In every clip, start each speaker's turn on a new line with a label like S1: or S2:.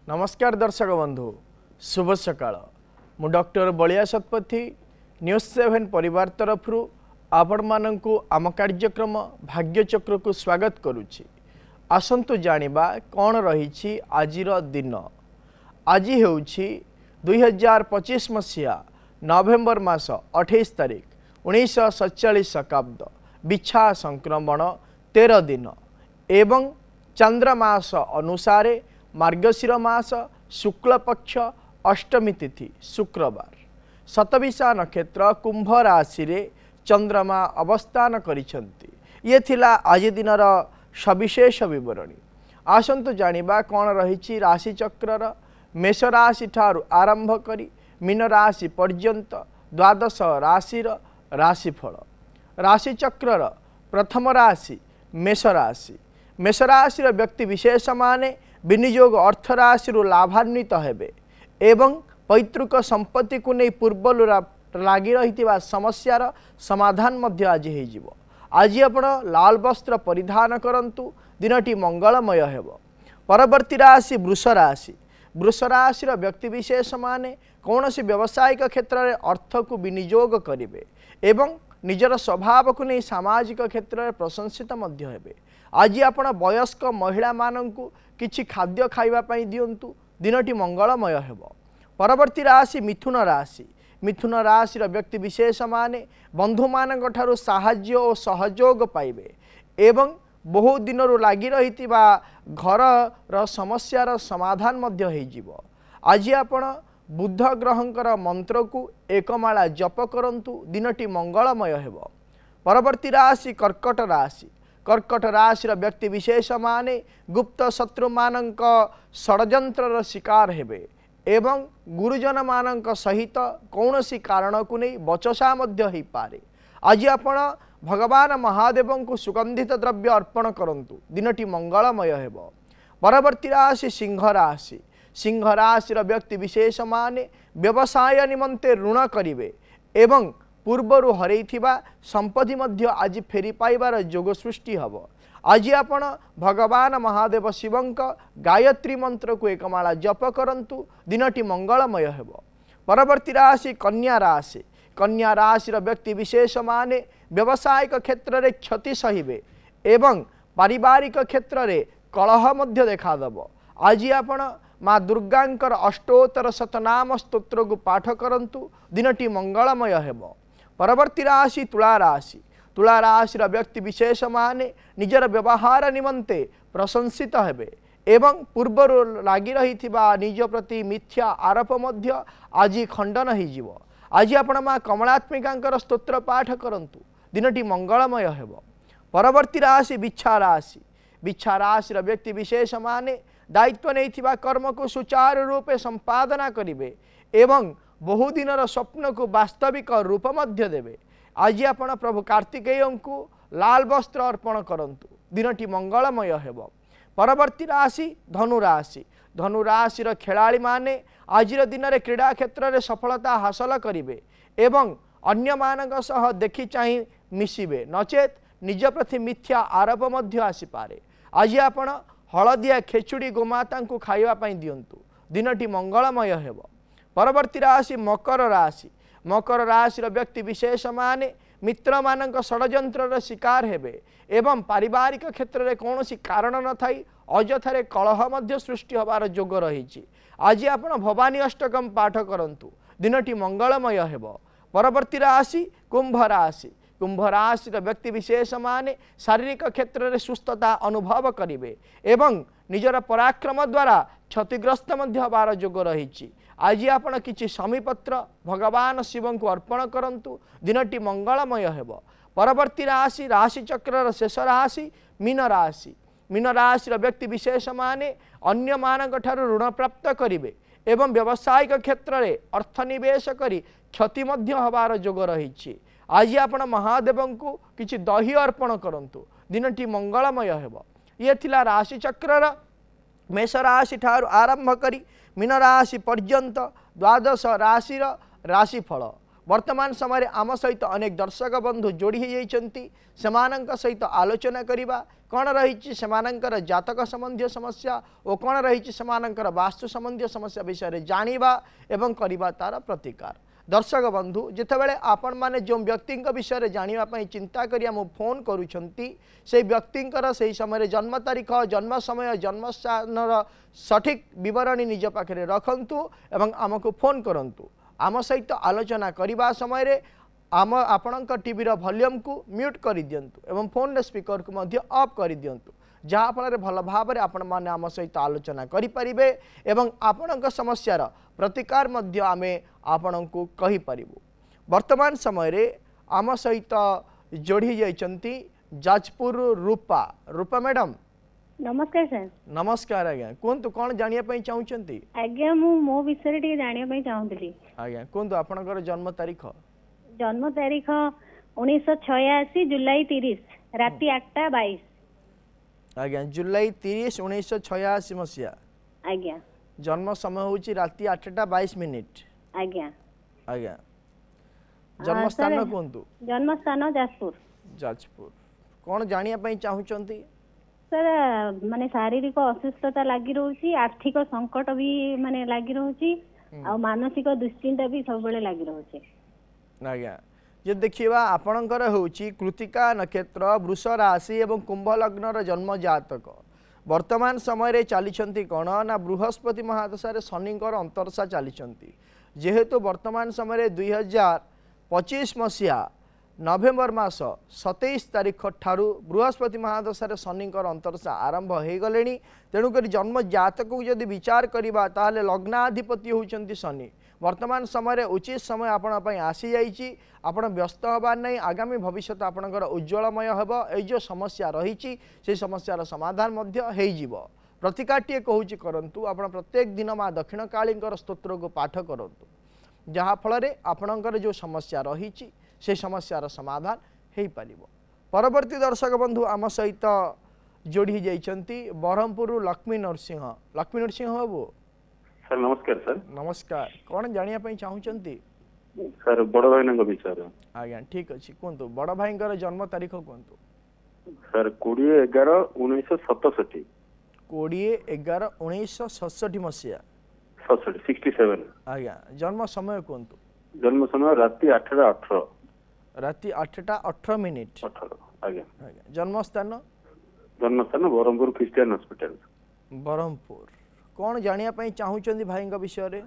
S1: नमस्कार दर्शक बंधु शुभ सकाळ मु डॉक्टर बलिया शतपथी न्यूज 7 परिवार तरफ आपण मानकु आम कार्यक्रम भाग्यचक्र को स्वागत करुछि। आसंतु जानिबा कौन रही आजिर दिन। आज हेउछि 2025 मसीहा नवेम्बर मास 28 तारिख 1947 शकाब्द बिछा संक्रमण 13 दिन एवं चंद्रमास अनुसार मार्गशीर मास शुक्ल पक्ष अष्टमी तिथि शुक्रवार शतविशा नक्षत्र कुंभ राशि रे चंद्रमा अवस्थान करिसंती। ये थिला आज दिनर सविशेष विवरणी। आसंतु जानिबा कौन रही राशि चक्रर मेष राशि ठारू आरंभ करी मीन राशि पर्यंत द्वादश राशिर राशिफल। राशि चक्रर प्रथम राशि मेष राशि। मेष राशि व्यक्ति विशेष माने विनियोग अर्थ राशि लाभान्वित हेबे एवं पैतृक संपत्ति को नहीं पूर्व लगी रही समस्यार समाधान मध्य आज हो। आज आपण लाल वस्त्र परिधान करंतु दिनटी मंगलमय हेबो। परवर्ती राशि वृष राशि। वृष राशि व्यक्ति विशेष माने कौन सी व्यावसायिक क्षेत्र में अर्थ को विनियोग करेंगे एवं निजर स्वभाव को नहीं सामाजिक क्षेत्र में प्रशंसित मध्य हेबे। आज आपण वयस्क महिला माननकु किछि खाद्य खाइबा पई दियंतु दिनटी मंगलमय हेबो। परवर्ती राशि मिथुन राशि। मिथुन राशि व्यक्ति विशेष माने बंधु मानक ठारू साहाय्य और सहयोग पाइबे एवं बहु दिनरु लागी रहितिबा घर र समस्यार समाधान मध्य होई जिवो। आज आपण बुध ग्रहंकर मंत्र को एकमाला जप करंतु दिनटी मंगलमय हेबो। परवर्ती राशि कर्कट राशि। कर्कट राशि व्यक्ति विशेष माने गुप्त शत्रु मानक षड्यंत्र शिकार हेबे एवं गुरुजन मानक सहित कौनसी कारण को नहीं बचसा मध्य हो पारे। आज आपण भगवान महादेव को सुगंधित द्रव्य अर्पण करंतु दिनटी मंगलमय हेबो। परवर्ती राशि सिंह राशि। सिंह राशि व्यक्ति विशेष माने व्यवसाय निमंते ऋण करिवे एवं पूर्वर हरैथिबा संपत्ति मध्य आज फेरी पाइबार जोग सृष्टि हब। आज आपण भगवान महादेव शिवंक गायत्री मंत्र को एकमाला जप करंतु दिनटी मंगलमय हेबो। परवर्ती राशि कन्या राशि। कन्या राशि व्यक्ति विशेष माने व्यावसायिक क्षेत्र में क्षति सहिबे एवं पारिवारिक क्षेत्र में कलह मध्य देखादेव। आज आपण माँ दुर्गांकर अष्टोत्तर शतनाम स्तोत्र को पाठ करंतु दिनटी मंगलमय हेबो। परवर्ती राशि तुला राशि। तुला राशि व्यक्ति विशेष माने निजर व्यवहार निमंते प्रशंसित हेबे एवं पूर्वर लागी रही निज प्रति मिथ्या आरोप मध्य आज खंडन हो। आज आपण माँ कमलात्मिका स्तोत्र पाठ करंतु दिनटी मंगलमय हेबो। परवर्ती राशि बिच्छा राशि। बिच्छा राशि व्यक्ति विशेष माने दायित्व नहीं कर्म को सुचारू रूपे संपादना करिवे एवं बहु दिनर स्वप्न को वास्तविक रूप मध्य देवे। आज आपण प्रभु कार्तिकेय को लाल वस्त्र अर्पण करंतु दिनटी मंगलमय हेबो। परवर्ती राशि धनु राशि। धनु राशि खेलाड़ी माने आज दिन में क्रीड़ा क्षेत्र में सफलता हासिल करिवे एवं अन्य मानक सह देखि चाहि मिसिबे नचेत निज प्रति मिथ्या आरोप मध्य आसीपारे। आज आपण हलदिया खेचुड़ी गोमाता को खाइबा पई दियंतु दिनटी मंगलमय हेबो। परवर्ती राशि मकर राशि। मकर राशि व्यक्ति विशेष माने मित्र मानक षड्यंत्र शिकार हेबे एवं पारिवारिक क्षेत्र में कौन सी कारण न थाई अजथारे कलह मध्य सृष्टि होबार जोग रही। आज आपण भवानी अष्टकम पाठ करंतु दिनटी मंगलमय हेबो। परवर्ती राशि कुंभ राशि। कुंभ राशि व्यक्ति विशेष माने शारीरिक क्षेत्र में सुस्थता अनुभव करिवे एवं निजर पराक्रम द्वारा क्षतिग्रस्त मध्य होबार जोग रही। आज आपण किछि समीपत्र भगवान शिव को अर्पण करंतु दिनटी मंगलमय हेबो। परवर्ती राशि राशि चक्र शेष राशि मीन राशि। मीन राशि व्यक्ति विशेष माने अन्य मानक ठारू ऋण प्राप्त करिवे एवं व्यावसायिक क्षेत्र में अर्थ निवेश करी क्षति मध्य होबार जोग रही। आज आपण महादेव को किछि दही अर्पण करंतु दिनटी मंगलमय हेबो। ये थिला राशि चक्र मेष राशि ठारू आरंभ करी मीन राशि पर्यंत द्वादश राशिर राशिफल। वर्तमान समय आम सहित अनेक दर्शक बंधु जोड़ी हो सहित आलोचना करवा कौन रही जातक संबंधी समस्या और कौन रही वास्तु संबंधी समस्या विषय जानिबा एवं करवा तार प्रतिकार। दर्शक बंधु जितेबाला आपण मैंने जो व्यक्ति विषय जानापी चिंता करिया मु फोन करुँच से व्यक्तिंकर से समय जन्म तारीख जन्म समय जन्म स्थान सठिक विवरणी निज पाखे रखंतु एवं आमको फोन करंतु। आम सहित आलोचना करने समय आम आपण टीवी वॉल्यूम को म्यूट कर दिंतु एवं फोन स्पीकर को ऑफ कर दिंतु जहाँफल भल भाव आपण मैंने आम सहित आलोचना करें एवं आपण समस्यार प्रतिकार आमे आपण को कहीपर। वर्तमान समय आम सहित जोड़ी जाइछंती जाजपुर रूपा। रूपा मैडम
S2: नमस्कार सर।
S1: नमस्कार आज्ञा कहतु कौन जानापी चाहूँगी?
S2: आज्ञा मो विषय टे जानापी चाहूली।
S1: आज्ञा कहतु आपनकर जन्म तारीख?
S2: जन्म तारीख 1986 जुलाई 30 राति 8:22।
S1: आज्ञा जुलाई 30 1986 मसीहा।
S2: आज्ञा
S1: जन्म समय होची राति 8:22। आज्ञा आज्ञा जन्म स्थान कहतु?
S2: जन्म स्थान जाजपुर।
S1: जाजपुर कौन जानापी चाहूँगी?
S2: सर माने शारीरिक असुस्थता लगी रोची, आर्थिक संकट भी माने लगी रोची आ मानसिक दुश्चिंता भी सब बेले लगी रोची।
S1: आज्ञा जे देखिबा आपणकर होची कृतिका नक्षत्र वृष राशि एवं कुंभ लग्नर जन्म जातक वर्तमान समय चली कौन ना बृहस्पति महादशा शनिकर अंतरसा चली जेहेतु वर्तमान समय 2025 मसीहा नवेम्बर मास 27 तारीख ठारू बृहस्पति महादशा शनिकर अंतरसा आरंभ हो गले। तेणुक जन्म जातक को जदि विचार करवा ताहले लग्नाधिपति होती शनि। वर्तमान समय उचित समय आपण आसी जाइए आपण व्यस्त हबार नहीं। आगामी भविष्य आपणकर उज्ज्वलमय हेब। ये जो समस्या रही से समस्यार समाधान हो प्रतिकार टे कहूँ करंतु आपण प्रत्येक दिन माँ दक्षिण काली स्तोत्र को पाठ करंतु जहाँफल आपणकर जो समस्या रही से समस्यार समाधान हो पार। परवर्ती दर्शक बंधु आम सहित जोड़ी जाइछंती ब्रह्मपुर लक्ष्मी नरसिंह। लक्ष्मी नरसिंह बाबू
S3: सर नमस्कार। सर
S1: नमस्कार कौन जानापी चाहूँगी?
S3: सर बड़ भाई विषय।
S1: आज्ञा ठीक अच्छे कहतु बड़ भाई जन्म तारीख कहतु?
S3: सर 20/11/1967।
S1: 20/11/1967 मसीहा।
S3: 67।
S1: आज्ञा जन्म समय कहतु?
S3: जन्म समय राति 8:18।
S1: राति 8:18।
S3: 18 आज्ञा।
S1: आज्ञा जन्म स्थान?
S3: जन्म स्थान ब्रह्मपुर क्रिश्चियन हॉस्पिटल।
S1: ब्रह्मपुर कौन जानापी चाहूँगी भाई विषय?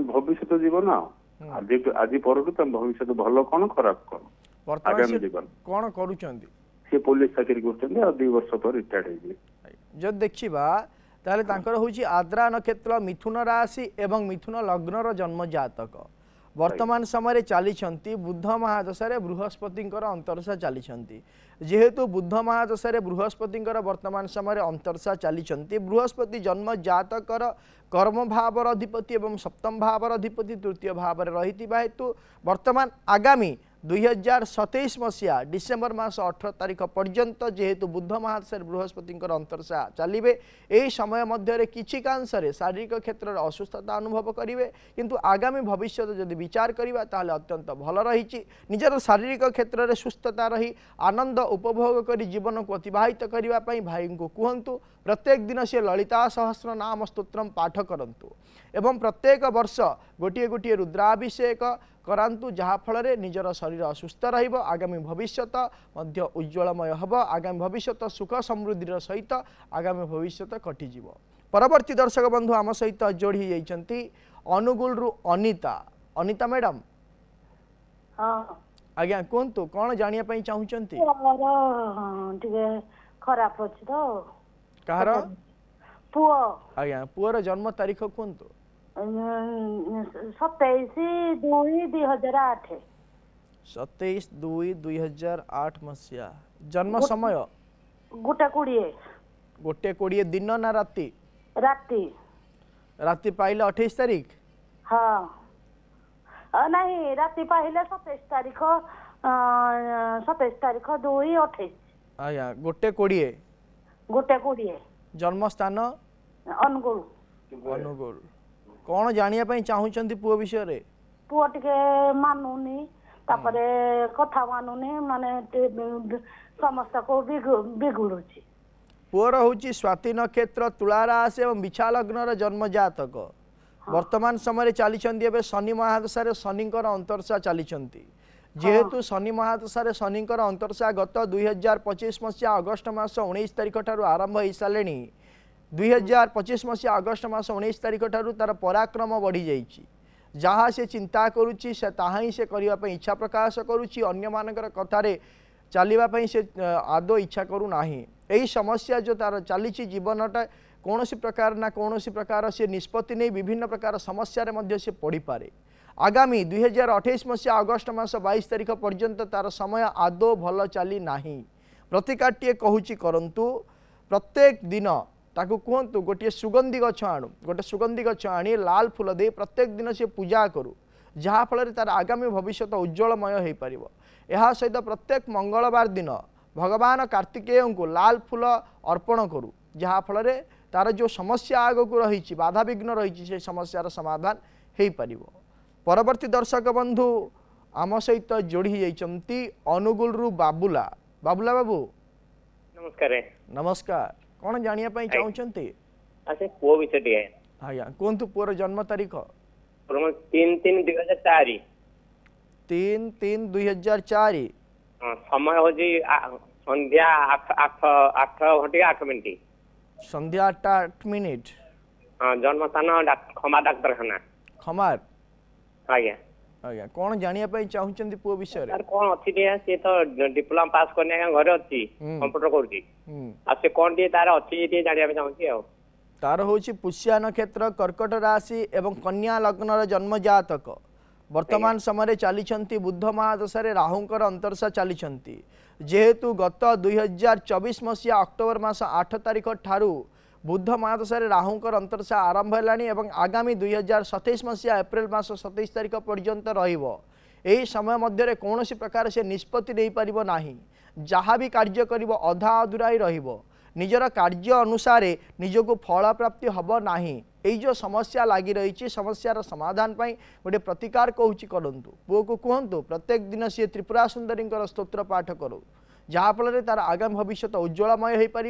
S3: भविष्य जीवन आज पर भविष्य भल कौन खराब कौन
S1: वर्तमान जीवन कौन करुँच?
S3: पुलिस चाकरी कर 2 वर्ष पर रिटायर्ड हो।
S1: जब देखा ताले तांकर होची आद्रा नक्षत्र मिथुन राशि एवं मिथुन लग्नर जन्म जातक वर्तमान समय चली बुध महादशा बृहस्पति अंतरसा चली जेहेतु बुध महादशा बृहस्पति वर्तमान समय अंतरसा चली बृहस्पति जन्म जातकर कर्म भावर अधिपति एवं सप्तम भावर अधिपति तृतीय भाव रही हेतु वर्तमान आगामी 2027 मसीहा डिसेम्बर मास 18 तारीख पर्यंत जेहेतु बुध महादशा बृहस्पति अंतरसा चलिए यही समय मध्य किछि कांशरे शारीरिक क्षेत्र में असुस्थता अनुभव करेंगे किंतु आगामी भविष्य जदि विचार करवा ताहले अत्यंत भल रही निजर शारीरिक क्षेत्र में सुस्थता रही आनंद उपभोग कर जीवन को अतिबाहित करने भाई को कहतु प्रत्येक दिन से ललिता सहस्र नाम स्तोत्रम पाठ करंतु एवं प्रत्येक वर्ष गोटे गोटे रुद्राभिषेक करांतु जहाँफल निजर शरीर सुस्थ रहिब आगामी भविष्य उज्ज्वलमय हब आगामी भविष्य सुख समृद्धि सहित आगामी भविष्य कटिज। परवर्ती दर्शक बंधु आम सहित जोड़ी जाइछंती अनुगुल रु अनिता। अनिता मैडम आज्ञा कहतु कौन जानापी चाहूँगी?
S2: खराब अछि तो
S1: कहार
S2: पुओ?
S1: आज्ञा पुअर जन्म तारीख कहतु?
S2: 27/2/2008।
S1: 27/2/2008 मसीहा। जन्म समय?
S2: 1:20
S1: दिन ना राति?
S2: राति।
S1: राति पाइले 28 तारीख?
S2: हाँ नहीं राति पाइले 27 तारीख 2/28।
S1: आज्ञा 1:20।
S2: 1:20।
S1: जन्म स्थान?
S2: अनुगुल।
S1: अनुगुल कौन जानापी चाहूँगी पुओ विषय?
S4: पुओ टिके मानुनी तापरे कथा मानुनी माने समस्त को बिगुड़ुची
S1: पुअर हूँ स्वाति नक्षत्र तुला राशि एवं बिछा लग्न जन्म जातक वर्तमान समय चली शनि महादशा शनिकर अंतरशा चली जेहेतु शनि महादशा शनिकर अंतरशा गत 2025 मसीहा अगस्ट मास 19 तारिख ठारू आरंभ हो सारे 2025 मसीहा अगस्ट मास 19 तारिख ठारू तार पराक्रम बढ़ी जाइए जहाँ से चिंता करुच्ची से ताहा ही से करने इच्छा प्रकाश करुच्ची अन्य मानकर कथार चलवाई से आदौ इच्छा करूना यही समस्या जो तार चली जीवनटा कौन प्रकार ना कौन प्रकार से निष्पत्ति नहीं विभिन्न प्रकार समस्या से पड़ी पारे आगामी 2028 मसीहा अगस्ट मास 22 तारिख पर्यंत तार समय आदौ भल चली ना प्रतिकारटे कहूँ करंतु प्रत्येक दिन ताकू कहतु गोटे सुगंधी गछ आणु गोटे सुगंधी गछ आनी लाल फूल दे प्रत्येक दिन से पूजा करू जहाँफल तार आगामी भविष्य उज्जवलमय हो पार यह सहित प्रत्येक मंगलवार दिन भगवान कार्तिकेय को लाल फूल अर्पण करू जहाँफल तार जो समस्या आगक रही बाधा विघ्न रही से समस्यार समाधान हो पार परवर्ती दर्शक बंधु आम सहित जोड़ी जाइछंती अनुगुल रु बाबुला बाबुला बाबू
S5: नमस्कार
S1: नमस्कार कौन जानिया पई चाहउछंती
S5: आसे पुओ विषय दिए
S1: आया कोनतु पुअर जन्म तारीख
S5: 3-3-2004
S1: 3-3-2004
S5: समय हो जी संध्या 8 घंटे 8 मिनिट
S1: संध्या 8 मिनिट
S5: जन्म स्थान खमा डाक्तरखाना
S1: खमार
S5: आज्ञा
S1: आज्ञा कौन जानिया पई चाहउछंती पुओ विषय रे
S5: सर कौन अछि दिया से तो डिप्लोमा पास करने का घर अछि कंप्यूटर करछि आ से कौन दिए तार अछि जे जानिया पे चाहछि आ
S1: तार होछि पुष्या नक्षत्र कर्कट राशि एवं कन्या लग्न जन्म जातक वर्तमान समय चली बुद्ध महादशा राहुंकर अंतरशा चली जेहेतु गत 2024 मसीहा अक्टोबर मास 8 तारिख ठारू बुद्ध महादशा राहुंकर अंतरशा आरंभ है आगामी 2027 मसीहा एप्रिल मास 27 तारिख पर्यंत रही समय मध्य कौन प्रकार से निष्पत्ति नहीं पारिबो नाही जहाँ भी कार्य करिबो अधा अधूरा ही रहिबो निजर कार्य अनुसार निजको फल प्राप्ति हब नाही यही जो समस्या लगी रही समस्यार समाधान पाई गोटे प्रतिकार कहूँ करंतु पुओ को कहतु प्रत्येक दिन सी त्रिपुरा सुंदरी स्तोत्र पाठ करू जहाँफल तार आगामी भविष्य उज्ज्वलमय हो पार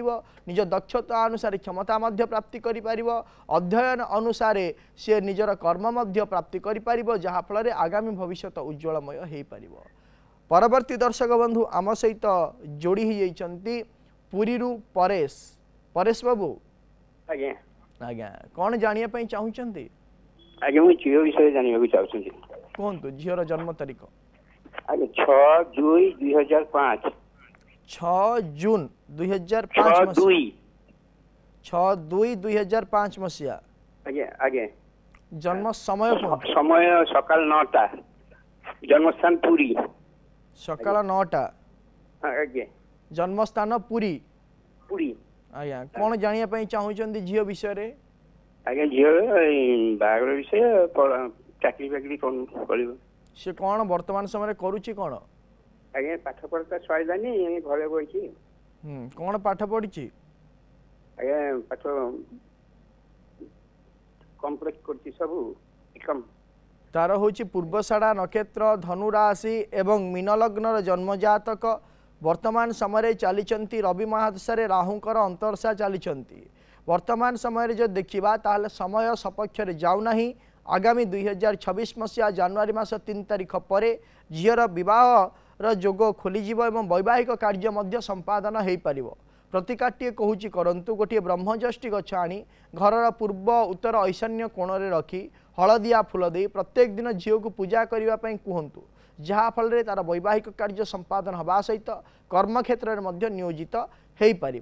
S1: निज दक्षता अनुसार क्षमता प्राप्ति कर अध्ययन अनुसार सी निजर कर्म प्राप्ति कर जहाँफल आगामी भविष्य उज्ज्वलमय हो पार परवर्ती दर्शक बंधु आम सहित जोड़ी होती पुरी परेश परेश बाबू
S3: आज्ञा
S1: आज्ञा कौन जानिया पई चाहउछंती
S3: आज्ञा मु झियो विषय जानिया चाहउछंती
S1: कोनतु झियोर जन्म तारीख
S3: आज्ञा 6 जून 2005
S1: 6 जून 2005 6-2-2005 मसीहा
S3: आज्ञा आज्ञा
S1: जन्म समय कोन
S3: समय सकाल 9टा जन्म स्थान पुरी
S1: सकाल 9टा
S3: आज्ञा
S1: जन्म स्थान पुरी
S3: पुरी
S1: आज्ञा कौन जानिया पई चाहउछंती झियो विषय रे
S3: आज्ञा झियो बागर विषय चाकरी बाकरी कोन करिवो
S1: से कौन वर्तमान समय करूची कौन
S3: आज्ञा पाठ पढ़ता सइलानी घरे बइची
S1: कौन पाठ पढ़िची
S3: आज्ञा पाठ कंप्लीट करची सब कम
S1: तार होची पूर्वषाढ़ा नक्षत्र धनु राशि एवं मीन लग्न जन्म जातक वर्तमान समय चली रवि महादशा राहुंकर अंतरशा चली वर्तमान समय जो देखा ताल समय सपक्ष जाऊना आगामी 2026 मसीहा जनवरी मास 3 तारिख पर झीर बह जोग खोलीजिव एवं वैवाहिक कार्य संपादन हो पार प्रतिकारटे कहूँ करंतु गोटे ब्रह्मज्येष्ठी गछ आनी घर पूर्व उत्तर ईशान्य कोण में रखी हलदिया फूल दे प्रत्येक दिन झील को पूजा करने कहतु जहाँफल तार वैवाहिक कार्य संपादन हवा सहित कर्म क्षेत्र में नियोजित हो पार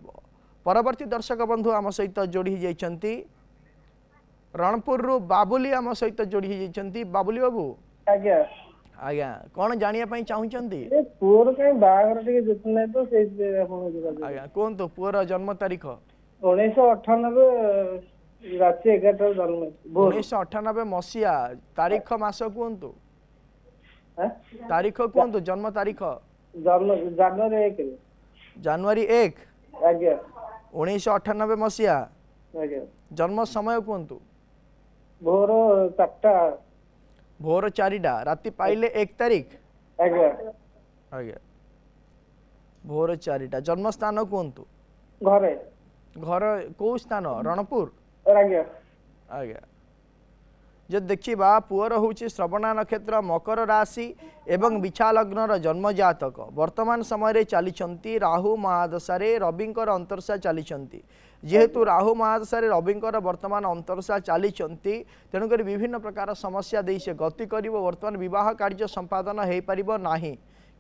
S1: परवर्ती दर्शक बंधु आम सहित जोड़ी जाइछंती रणपुर रु बाबुली आम सहित जोड़ी जाइछंती बाबुली बाबू
S6: आज्ञा
S1: आज्ञा कौन जानिया पई चाहउछंती
S6: पुअर कहीं बागर टिके जितने तो से आपण
S1: आज्ञा कोन तो पुअर जन्म तारीख
S6: 1998 राति 11 जन्म
S1: 1998 मसीहा तारीख मास कोनतो तारीख कोनतो जन्म तारीख
S6: जन्म
S1: जनवरी 1
S6: आज्ञा
S1: 1998 मसीहा
S6: आज्ञा
S1: जन्म समय कोनतो
S6: भोर 4टा
S1: भोर 4टा राति पाइले 1 तारिख
S6: आज्ञा
S1: आज्ञा भोर 4टा जन्म स्थान कहतु
S6: घरे
S1: घर कौ स्थान रणपुर
S6: आज्ञा
S1: आज्ञा जो देखा पुअर हूँ श्रवणा नक्षत्र मकर राशि एवं बिछा लग्नर जन्म जातक वर्तमान समय चली राहु महादशा रविंकर अंतरशा चली जेहेतु राहु महादशा रविंकर वर्तमान अंतरशा चली तेणुक विभिन्न प्रकार समस्या दे से गति कर वर्तमान विवाह कार्य संपादन हो पार ना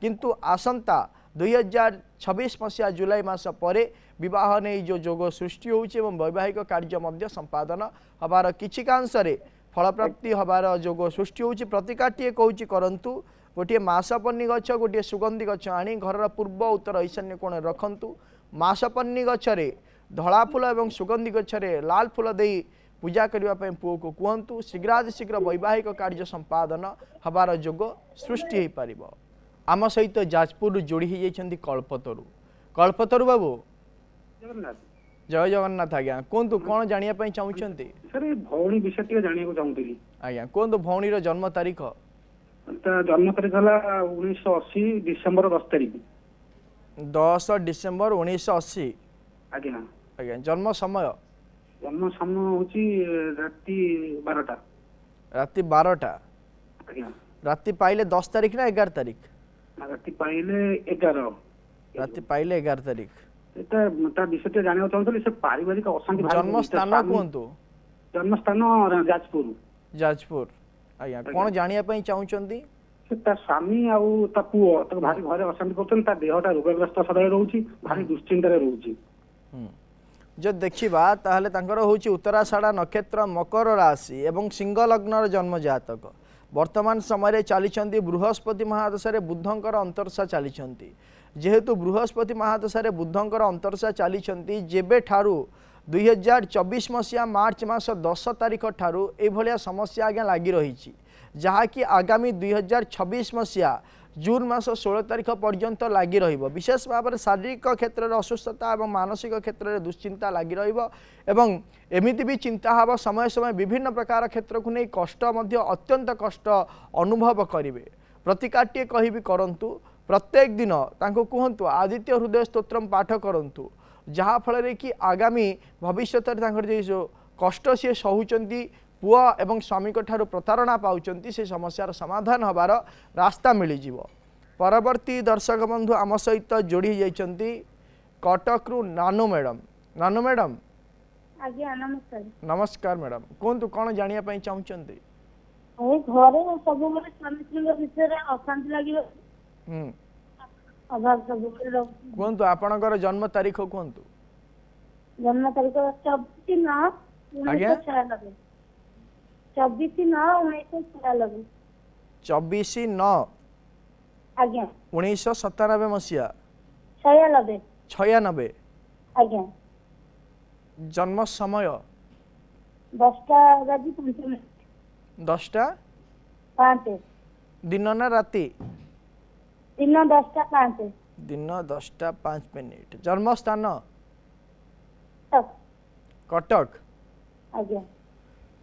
S1: किंतु आसंता 2026 मसीहा जुलाई मास पर विवाह नहीं जो जोग सृष्टि होउछि एवं वैवाहिक कार्य संपादन हबार किछिकांशरे फलप्राप्ति हबार जोग सृष्टि होउछि प्रतिकाटिए कहूछि करंतु गोटे मासपन्नी गछ गोटे सुगंधी गछ आनी घर पूर्व उत्तर ईशान्य कोण रखंतु मासपन्नी गछरे धला फूल एवं सुगंधी गछरे लाल फूल देई पूजा करने पुओ को कहतु शीघ्रातिशीघ्र वैवाहिक कार्य संपादन हबार जोग सृष्टि हो पार आम सहित जाजपुर जोड़ी हो कल्पतरु कल्पतरु बाबू जय जगन्नाथ आज्ञा कहतु कौन जानापी चाहते
S3: सर भौणी विषय टी जाना चाहूली
S1: आज्ञा कहतु भौणीर जन्म तारीख
S3: जन्म तारीख है 1980 डिसेम्बर 10 तारीख
S1: 10 डिसेम्बर 1980
S3: आज्ञा
S1: आज्ञा जन्म समय
S3: हूँ राति 12टा
S1: राति 12टा
S3: आज्ञा
S1: राति पाइले 10 तारीख ना 11 तारीख
S3: राति पाइले 11
S1: राति पाइले 11 तारीख
S3: एटा विषय जाना चाहूली से पारिवारिक अशांति
S1: जन्म स्थान कहतु
S3: जन्म स्थान जाजपुर
S1: जाजपुर आज्ञा कौन जानापी चाहते
S3: ता स्वामी आउ ता पुओ तो भारी घरे अशांति करछन ता देहटा रोगग्रस्त सदाय रहउची भारी दुश्चिंता रे रहउची
S1: जो देखा ताहले तांकर होची उत्तराषाढ़ा नक्षत्र मकर राशि एवं सिंह लग्नर जन्म जातक वर्तमान समय चली बृहस्पति महादशा बुधंकर अंतरशा चली जेहेतु बृहस्पति महादशा बुधंकर अंतरशा चली जेबे ठारू 2024 मसीहा मार्च मास 10 तारीख ठारू एभलिया समस्या आज्ञा लगी रही जहाँकि आगामी 2026 मसीहा जून मास 16 तारीख पर्यंत लगी रहिबो विशेष भाव में शारीरिक क्षेत्र में असुस्थता और मानसिक क्षेत्र में दुश्चिंता लगी रहिबो एवं एमिति भी चिंता हब समय समय विभिन्न प्रकार क्षेत्र को नहीं कष्ट मध्य अत्यंत कष्ट अनुभव करेंगे प्रतिकाट्य कहि करंतु प्रत्येक दिन तांको कहतु आदित्य हृदय स्तोत्रम पाठ करंतु जहाँ फल कि आगामी भविष्य जो कष्ट सी सहुचंती पुआ एवं स्वामी ठारू प्रतारणा पाउचंती से समस्यार समाधान हबार रास्ता मिल परवर्ती दर्शक बंधु आम सहित जोड़ी जाइछंती कटकरू नानू मैडम
S2: आज्ञा नमस्कार
S1: नमस्कार मैडम कहतु कौन जानापी चाहते
S2: घरे सब स्वामी स्त्री विषय अशांति लगे अभाव सब
S1: कहतु आपणकर जन्म तारीख कहतु
S2: जन्म तारीख 24/9/1996 24/9/1996
S1: 24/9
S2: आज्ञा
S1: 1997 मसीहा
S2: 96 आज्ञा
S1: जन्म समय
S2: 10:05
S1: 10:05 दिन ना राति
S2: दिन 10:05
S1: दिन 10:05 जन्म स्थान कटक
S2: आज्ञा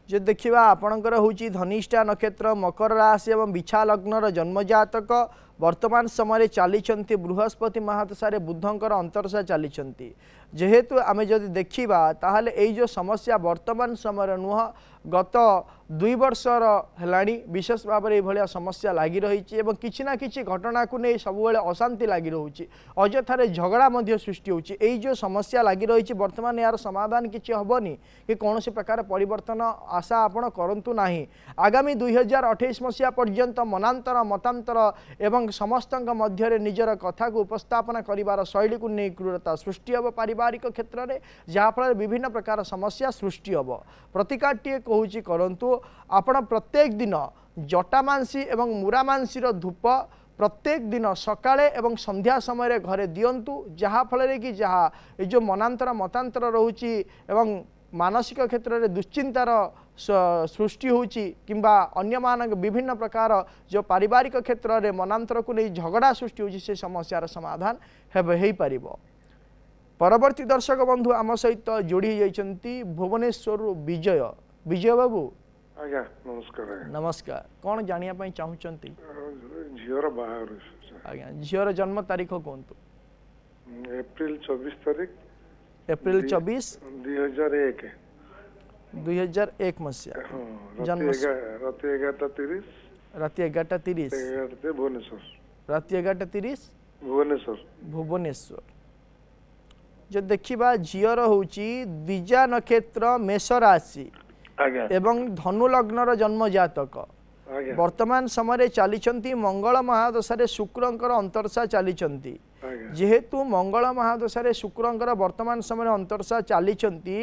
S1: जे देखिबा आपणकर होची धनिष्ठा नक्षत्र मकर राशि एवं बिछा लग्नर जन्म जातक वर्तमान समय चली बृहस्पति महादशा बुधंकर अंतरशा चली जेहेतु आम जदि देखा ताहले एई जो समस्या वर्तमान समय नुह गत 2 वर्षर हेलाणी विशेष भाव में यह समस्या लगी रही किसी ना किसी घटना को नहीं सब अशांति लगी रही अजथारे झगड़ा मध्य सृष्टि होची एई जो समस्या लगी रही वर्तमान यार समाधान किसी हेनी कि कौन प्रकार परिवर्तन आशा आपण करंतु नाही आगामी 2028 मसीहा पर्यंत मनांतर मतांतर एवं समस्त मध्य निजर कथा को उपस्थापन करिवार शैली को नहीं क्रूरता सृष्टि हम पारिवारिक क्षेत्र में जहाँफल विभिन्न प्रकार समस्या सृष्टि हम प्रतिकाट्य कहूँ करंतु आपण प्रत्येक दिन जटामांसी एवं मुरामांसीर धूप प्रत्येक दिन सकाळे एवं संध्या समय घरे दियंतु जहाँफल कि जहाँ ये जो मनांतर मतांतर रोची एवं मानसिक क्षेत्र में दुश्चिंतार सृष्टि होची किंबा अन्य मान विभिन्न प्रकार जो पारिवारिक क्षेत्र में मनांतर को नहीं झगड़ा सृष्टि होची से समस्यार समाधान हो पारिबो। परवर्ती दर्शक बंधु आम सहित जोड़ी जाइछंती भुवनेश्वर विजय बाबू
S7: आज्ञा नमस्कार
S1: नमस्कार कौन जानिया पई चाहुचंती
S7: झीवर बाहर
S1: आज्ञा झीवर जन्म तारीख कहतु
S7: एप्रिल 24 तारीख
S1: एप्रिल 24 2001 मसीहा
S7: जन्म रात 11:30
S1: रात 11:30
S7: भुवनेश्वर
S1: रात 11:30
S7: भुवनेश्वर
S1: जो देखिबा झीवर होची द्विजा नक्षत्र मेष राशि एवं धनु लग्नर जन्म जातक वर्तमान समय चली मंगल महादशा शुक्रंकर अंतरसा चली जेहेतु मंगल महादशा शुक्रंकर वर्तमान समय अंतरसा चली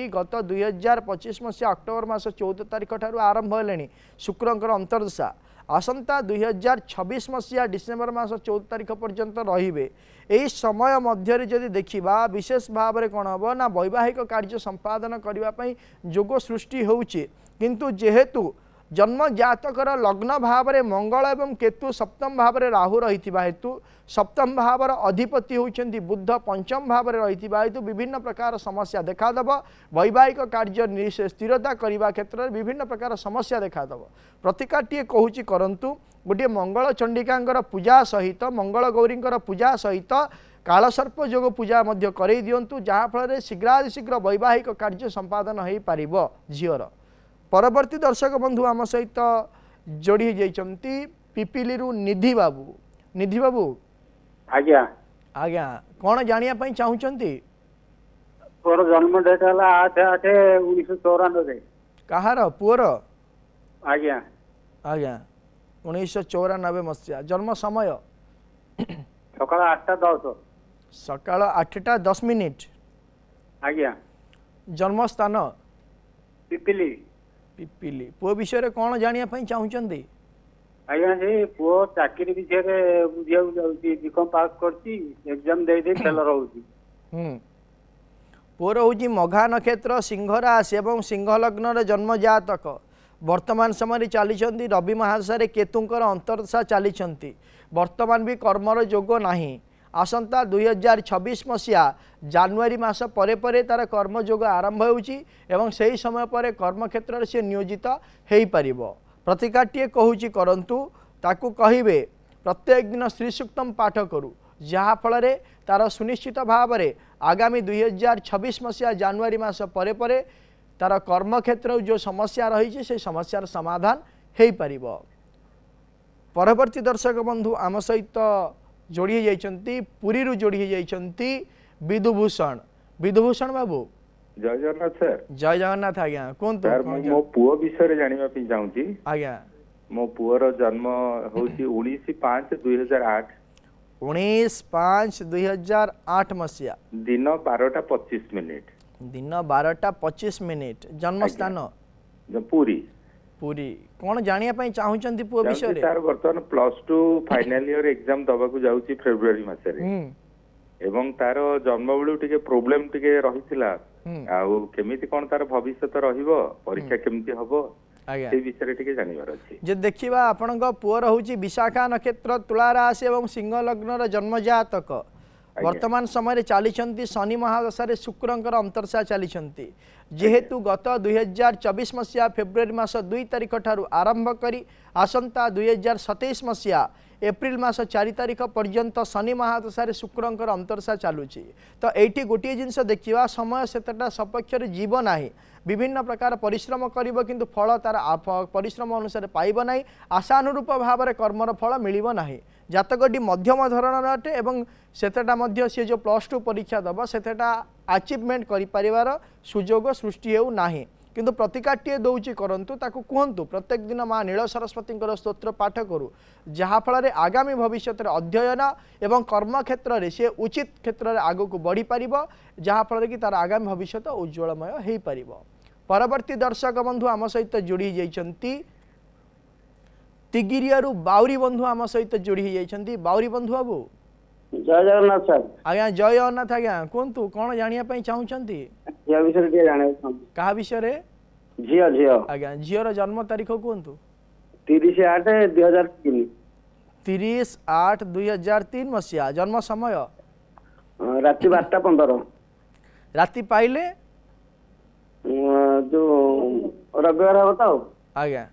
S1: गत 2025 मसीहा अक्टोबर मास 14 तारिख ठारू आरंभ हेले शुक्रंकर अंतरदशा आसंता 2026 मसीहा डिसेम्बर मास 14 तारिख पर्यंत रहिबे। एही समय मध्य जदि देखिबा विशेष भाव में कौन हम ना वैवाहिक कार्य संपादन करने जोग सृष्टि होउछि किंतु जेहेतु जन्म जातकर लग्न भाव में मंगल एवं केतु सप्तम भाव में राहु रही हेतु सप्तम भावर अधिपति होती बुध पंचम भाव में रही हेतु विभिन्न प्रकार समस्या देखादेव वैवाहिक कार्य स्थिरता करने क्षेत्र में विभिन्न प्रकार समस्या देखादेव। प्रतिकारटीए कहूँ करंतु गोटे मंगल चंडिका पूजा सहित मंगल गौरी पूजा सहित कालसर्प जोग पूजा कर दिंतु जहाँफल शीघ्रातिशीघ्र वैवाहिक कार्य संपादन हो पार झीवर। परवर्ती दर्शक बंधु आम सहित जोड़ी जाइछंती पिपिली निधि बाबू। निधि बाबू
S6: आज्ञा
S1: आज्ञा कौन जानिया पई चाहुचंती
S6: तोर जन्म डेट है 8/8/1994
S1: कहार पुअर
S6: आज्ञा
S1: आज्ञा 1994 मसीहा जन्म समय
S6: सकाळ 8:10
S1: सकाळ 8:10
S6: आज्ञा
S1: जन्म स्थान
S6: पिपिली
S1: पिपिली पुओ विषय कौन जानिया पई चाहुचंती
S6: आज्ञा से पुओ चाकरी विषय रे बुझिया जाउची बीकॉम पास करची एग्जाम दे दे फेल रहउची
S1: पुओर होची मघा नक्षत्र सिंह राशि एवं सिंह लग्न जन्म जातक वर्तमान समय चली रवि महादशा केतुंकर अंतरदशा चली वर्तमान भी कर्मर जोग नहीं आसंता 2026 मसीहा जानुआरी मास परे परे तार कर्मयोग आरंभ होउची से समय पर कर्मक्षेत्र से नियोजित हो पार। प्रतिकारटीए कहूँ करंतु ताकू कहिबे प्रत्येक दिन श्री सूक्तम पाठ करू जहाँफल तार सुनिश्चित भाव में आगामी 2026 मसीहा जानुआरी मास परे परे तार कर्मक्षेत्र जो समस्या रही से समस्यार समाधान हो पार। परवर्ती दर्शक बंधु आम सहित जोड़ी जाइछंती पुरी रु जोड़ी जाइछंती विधुभूषण। विधुभूषण बाबू
S8: जय जगन्नाथ सर।
S1: जय जगन्नाथ आज्ञा कोंतु
S8: सर मो पुओ विषय जानिबा पई चाहूची
S1: आज्ञा
S8: मो पुओर जन्म होची 19/5/2008
S1: 19/5/2008 मसीहा
S8: दिन 12:25
S1: दिन 12:25 जन्म स्थान
S8: पुरी
S1: पुरी कौन जानिया पई चाहुचंती पुओ विषय रे
S8: सर वर्तमान +2 फाइनल ईयर एग्जाम दबाकू जाउची फेब्रुआरी मासरे एवं तार जन्म बेलू टिके प्रॉब्लम टिके रहिथिला आउ केमिति कोन तार भविष्यत रहिबो परीक्षा केमिति हबो से विषय टिके जानिबार अछि।
S1: जे देखिबा आपनक पुओर होची विशाखा नक्षत्र तुला राशि एवं सिंह लग्नर जन्म जातक वर्तमान समय चली शनि महादशा शुक्रंकर अंतरसा चली जेहेतु गत 2024 मसीहा फेब्रुआरी मास 2 तारिख ठारू आरंभ करी आसंता 2027 मसीहा एप्रिल मास 4 तारिख पर्यंत शनि महादशा शुक्रंकर अंतरसा चलुची। तो ये गोटे जिनस देखा समय सेतटा सपक्ष जीव ना विभिन्न प्रकार परिश्रम करिबो किंतु फल तार परिश्रम अनुसार पाइब नाही आशानुरूप भाव में कर्मर फल मिलिबो नाही। जातकटी मध्यम धरणर अटे एवं सेतटा मध्य से जो +2 परीक्षा दब सेतटा अचिवमेंट करि परिवार सुजोग सृष्टि हेउ नाही किंतु प्रतिकारटीए दौची करंतु ताकू कहतु प्रत्येक दिन माँ नील सरस्वती स्तोत्र पाठ करू जहाँफल आगामी भविष्य अध्ययन एवं कर्म क्षेत्र में सी उचित क्षेत्र में आग को बढ़ी पार जहाँफल कि तार आगामी भविष्य उज्ज्वलमय हो पार। परवर्ती दर्शक बंधु आम सहित जोड़ी जाइछंती तिगिरियारू बाउरी बंधु आम सहित जोड़ी जाइछंती। बाउरी बंधु बाबू
S6: जय जगन्नाथ सर।
S1: आज्ञा जय जगन्नाथ आज्ञा कहतु कौन जानिया पई चाहुचंती क्या विषय
S6: झियो झियो
S1: आज्ञा झियोर जन्म तारीख कहतु
S6: 30/8/2003
S1: 30/8/2003 मसीहा जन्म समय
S6: राति 12:15
S1: राति पाइले
S6: जो रविवार बताओ
S1: आज्ञा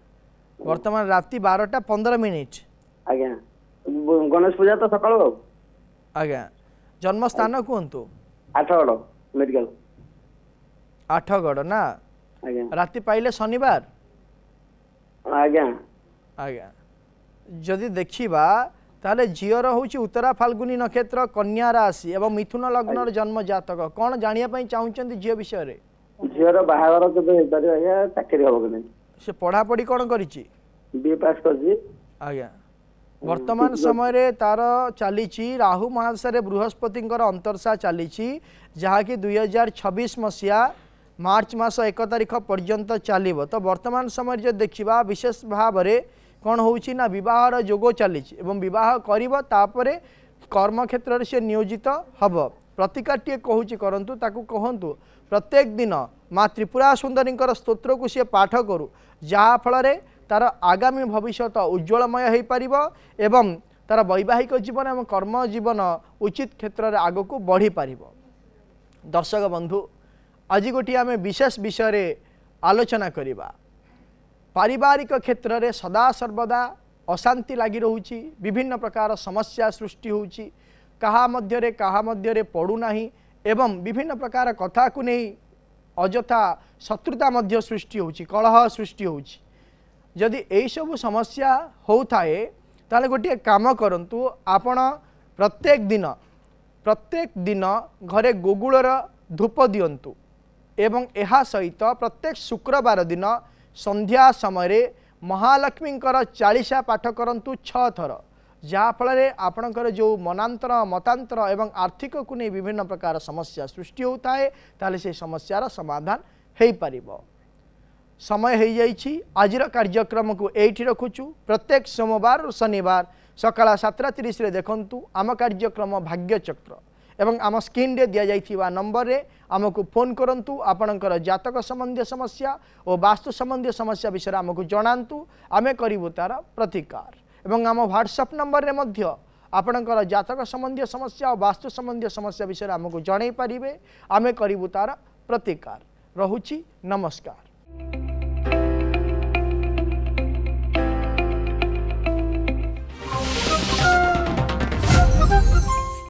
S1: वर्तमान राति 12:15
S9: आज्ञा गणेश पूजा तो सकाळ
S1: आज्ञा जन्म स्थान कहतु
S9: आठगड़ मेडिकल
S1: आठगड़ ना
S9: आज्ञा
S1: राति पाइले शनिवार
S9: आज्ञा
S1: आज्ञा जदि देखिबा ताले झीर होची उत्तरा फाल्गुनी नक्षत्र कन्या राशि एवं मिथुन लग्न जन्म जातक कौन जानिया पई चाहुचंदी झील विषय रे
S9: झीर बाहागर केबे हेबारे आज्ञा चाकरी होबो कि नहीं
S1: से पढ़ा पढ़ी कौन करिछि
S9: बी पास करछि
S1: आज्ञा वर्तमान समय रे तार चली राहु महादशा बृहस्पति अंतर्षा चली जहाँकि 2026 मसीहा मार्च मास 1 तारिख पर्यंत चलो तो वर्तमान समय जो देखा विशेष भाव में कौन होची ना विवाहर जोग चली विवाह कर कर्म क्षेत्र से नियोजित हम प्रतिकार कहूँ करंतु ताकू कहतु प्रत्येक दिन माँ त्रिपुरा सुंदरी स्तोत्र को सी पाठ करू जहाँफल तार आगामी भविष्य उज्ज्वलमय हो पार एवं तार वैवाहिक जीवन और कर्म जीवन उचित क्षेत्र में आग को बढ़ी पार। दर्शक बंधु आज गोटे आम विशेष विषय रे आलोचना करिबा पारिवारिक क्षेत्र में सदा सर्वदा अशांति लगी रोची विभिन्न प्रकार समस्या सृष्टि होची कहा मध्य पड़ूना एवं विभिन्न प्रकार कथा को नहीं अजथा शत्रुता मध्य सृष्टि होची कलह सृष्टि होची जदि यही सब समस्या होता है ताले गोटे काम करंतु आपण प्रत्येक दिन घरे गोगुलर धूप दियंतु एवं एहा सहित प्रत्येक शुक्रवार दिन संध्या समय महालक्ष्मी चालीसा पाठ करंतु 6 थर जहाँफल आपणकर जो मनांतर मतांतर एवं आर्थिक को नहीं विभिन्न प्रकार समस्या सृष्टि होता है ताले से समस्यार समाधान हो पार। समय हो जाइछि आजिर कार्यक्रम को एठी रखुचु प्रत्येक सोमवार और शनिवार सकाळ 7:30 रे देखंतु आम कार्यक्रम भाग्यचक्र एवं आम स्क्रीन रे दिया जाइथिबा नंबर रे आमको फोन करंतु आपणकर जातक संबंधी समस्या और वास्तु संबंधी समस्या विषय आमको जणांतु आमे करिवु तार प्रतिकार एवं आम व्हाट्सएप नंबर रे मध्य आपणकर जातक संबंधी समस्या और वास्तु संबंधी समस्या विषय आमको जणाई पारिबे आमे करिवु तार प्रतिकार। रहुछि नमस्कार।